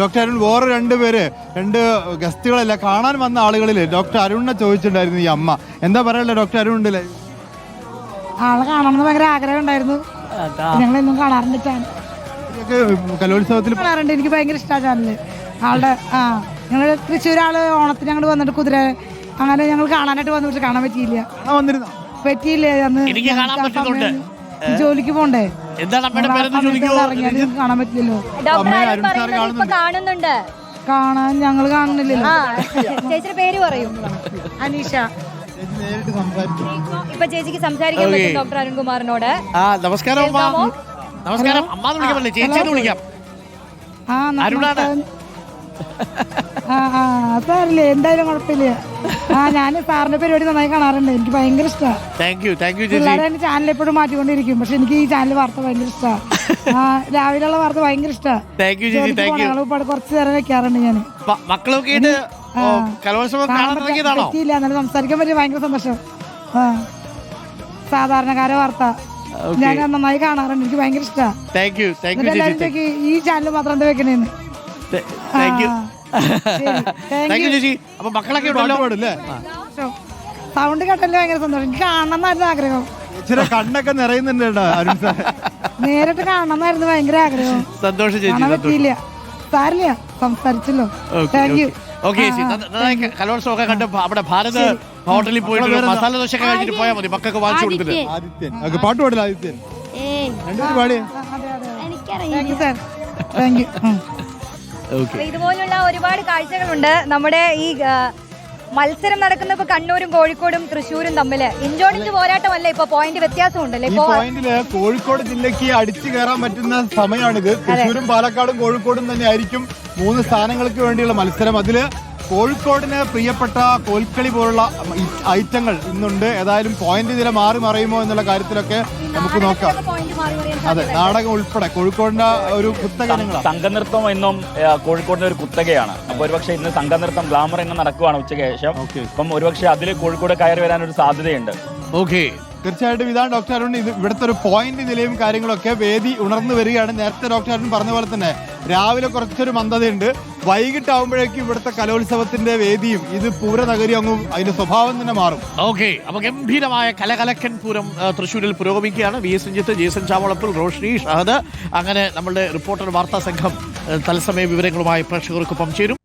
Doctor Arun വേറെ രണ്ട് ഗസ്റ്റുകളല്ല കാണാൻ വന്ന ആളുകളിൽ ഡോക്ടർ അരുണിനെ ചോദിച്ചിട്ടുണ്ടായിരുന്നു ഈ അമ്മ. എന്താ പറയല്ലേ ഡോക്ടർ അരുണില്ലേ? ആളെ കാണണമെന്ന് ഭയങ്കര ആഗ്രഹം ഉണ്ടായിരുന്നു. ഞങ്ങളെന്നും കാണാറുണ്ട് ചാനൽ. കലോത്സവത്തിൽ കാണാറുണ്ട്. എനിക്ക് ഭയങ്കര ഇഷ്ടമാണ് ചാനല് ആളുടെ. ഞങ്ങൾ തൃശ്ശൂർ ആള് ഓണത്തിന് ഞങ്ങൾ വന്നിട്ട് കുതിര അങ്ങനെ ഞങ്ങൾ കാണാനായിട്ട് വന്നു. പക്ഷെ കാണാൻ പറ്റിയില്ല. പറ്റിയില്ല. അന്ന് ജോലിക്ക് പോണ്ടേ. ഇറങ്ങിയാലും കാണാൻ പറ്റില്ലല്ലോ. കാണാൻ ഞങ്ങൾ കാണുന്നില്ലല്ലോ. ചേച്ചിയുടെ പേര് പറയും. അനീഷ. ഇപ്പൊ ചേച്ചിക്ക് സംസാരിക്കാൻ പറ്റും ഡോക്ടർ അരുൺകുമാറിനോട്. നമസ്കാരം. നമസ്കാരം. അമ്മ വിളിക്കാം, ചേച്ചിയെ വിളിക്കാം. സാറില്ലേ, എന്തായാലും കുഴപ്പമില്ല. ഞാൻ സാറിന്റെ പരിപാടി നന്നായി കാണാറുണ്ട്. എനിക്ക് ഭയങ്കര ഇഷ്ടമാണ്. പിള്ളേരെ ചാനൽ എപ്പോഴും മാറ്റിക്കൊണ്ടിരിക്കും. പക്ഷെ എനിക്ക് ഈ ചാനൽ വാർത്ത ഭയങ്കര ഇഷ്ടമാണ്. രാവിലെയുള്ള വാർത്ത ഭയങ്കര ഇഷ്ടമാണ്. കുറച്ചു നേരം വെക്കാറുണ്ട് ഞാൻ. പറ്റിയില്ല, എന്നാലും സംസാരിക്കാൻ പറ്റിയ ഭയങ്കര സന്തോഷം. സാധാരണക്കാരെ വാർത്ത ഞാൻ നന്നായി കാണാറുണ്ട്. എനിക്ക് ഭയങ്കര ഇഷ്ടമാണ്. എല്ലാവരും ഈ ചാനൽ മാത്രം എന്താ വെക്കണേന്ന്. സൗണ്ട് കേട്ടല്ലേ ഭയങ്കര സന്തോഷം. എനിക്ക് കാണണം എന്നായിരുന്നു ആഗ്രഹം. കണ്ണൊക്കെ നിറയുന്നുണ്ട്. നേരിട്ട് കാണണം എന്നായിരുന്നു ഭയങ്കര ആഗ്രഹം. കാണാൻ പറ്റിയില്ല. സാരില്ല, സംസാരിച്ചല്ലോ. Thank you. കലോത്സവമൊക്കെ കണ്ട് അവിടെ ഭാരത് ഹോട്ടലിൽ പോയിട്ട് മസാല ദോശ കഴിച്ചിട്ട് പോയാൽ മതി. മക്കൾക്ക് വാങ്ങിച്ചു കൊടുത്തിട്ട് പാട്ട് പാടില്ല ആദിത്യൻ. Thank you. ഇതുപോലുള്ള ഒരുപാട് കാഴ്ചകളുണ്ട്. നമ്മുടെ ഈ മത്സരം നടക്കുന്ന ഇപ്പൊ കണ്ണൂരും കോഴിക്കോടും തൃശ്ശൂരും തമ്മില് ഇഞ്ചോടിഞ്ച് പോരാട്ടമല്ല. ഇപ്പൊ പോയിന്റ് വ്യത്യാസമുണ്ടല്ലേ? ഈ പോയിന്റില് കോഴിക്കോട് ജില്ലക്ക് അടിച്ചു കയറാൻ പറ്റുന്ന സമയമാണിത്. തൃശ്ശൂരും പാലക്കാടും കോഴിക്കോടും തന്നെ ആയിരിക്കും 3 സ്ഥാനങ്ങൾക്ക് വേണ്ടിയുള്ള മത്സരം. അതില് കോഴിക്കോടിന് പ്രിയപ്പെട്ട കോൽക്കളി പോലുള്ള ഐറ്റങ്ങൾ ഇന്നുണ്ട്. ഏതായാലും പോയിന്റ് നില മാറി മറിയുമോ എന്നുള്ള കാര്യത്തിലൊക്കെ നമുക്ക് നോക്കാം. അതെ, നാടകം ഉൾപ്പെടെ കോഴിക്കോടിന്റെ ഒരു കുത്തക. സംഘനൃത്തം എന്നും കോഴിക്കോടിന്റെ ഒരു കുത്തകയാണ്. അപ്പൊ ഒരുപക്ഷെ ഇന്ന് സംഘനൃത്തം ഗ്ലാമർ എന്നും നടക്കുവാണ് ഉച്ചയ്ക്ക് ശേഷം. അപ്പം ഒരുപക്ഷെ അതിൽ കോഴിക്കോട് കയറി വരാനൊരു സാധ്യതയുണ്ട്. തീർച്ചയായിട്ടും ഇതാണ് ഡോക്ടർ അരുൺ. ഇവിടുത്തെ ഒരു പോയിന്റ് നിലയും കാര്യങ്ങളൊക്കെ വേദി ഉണർന്നു വരികയാണ്. നേരത്തെ ഡോക്ടർ അരുൺ പറഞ്ഞ പോലെ തന്നെ രാവിലെ കുറച്ചൊരു മന്ദതയുണ്ട്. വൈകിട്ടാവുമ്പോഴേക്കും ഇവിടുത്തെ കലോത്സവത്തിന്റെ വേദിയും ഇത് പൂരനഗരി അങ്ങും അതിന്റെ സ്വഭാവം തന്നെ മാറും. അപ്പൊ ഗംഭീരമായ കലകലക്കൻ പൂരം തൃശ്ശൂരിൽ പുരോഗമിക്കുകയാണ്. V S Ranjith, Jason Chavalappil, Roshni, Shahad, അങ്ങനെ നമ്മളുടെ റിപ്പോർട്ടർ വാർത്താ സംഘം തത്സമയ വിവരങ്ങളുമായി പ്രേക്ഷകർക്കൊപ്പം ചേരും.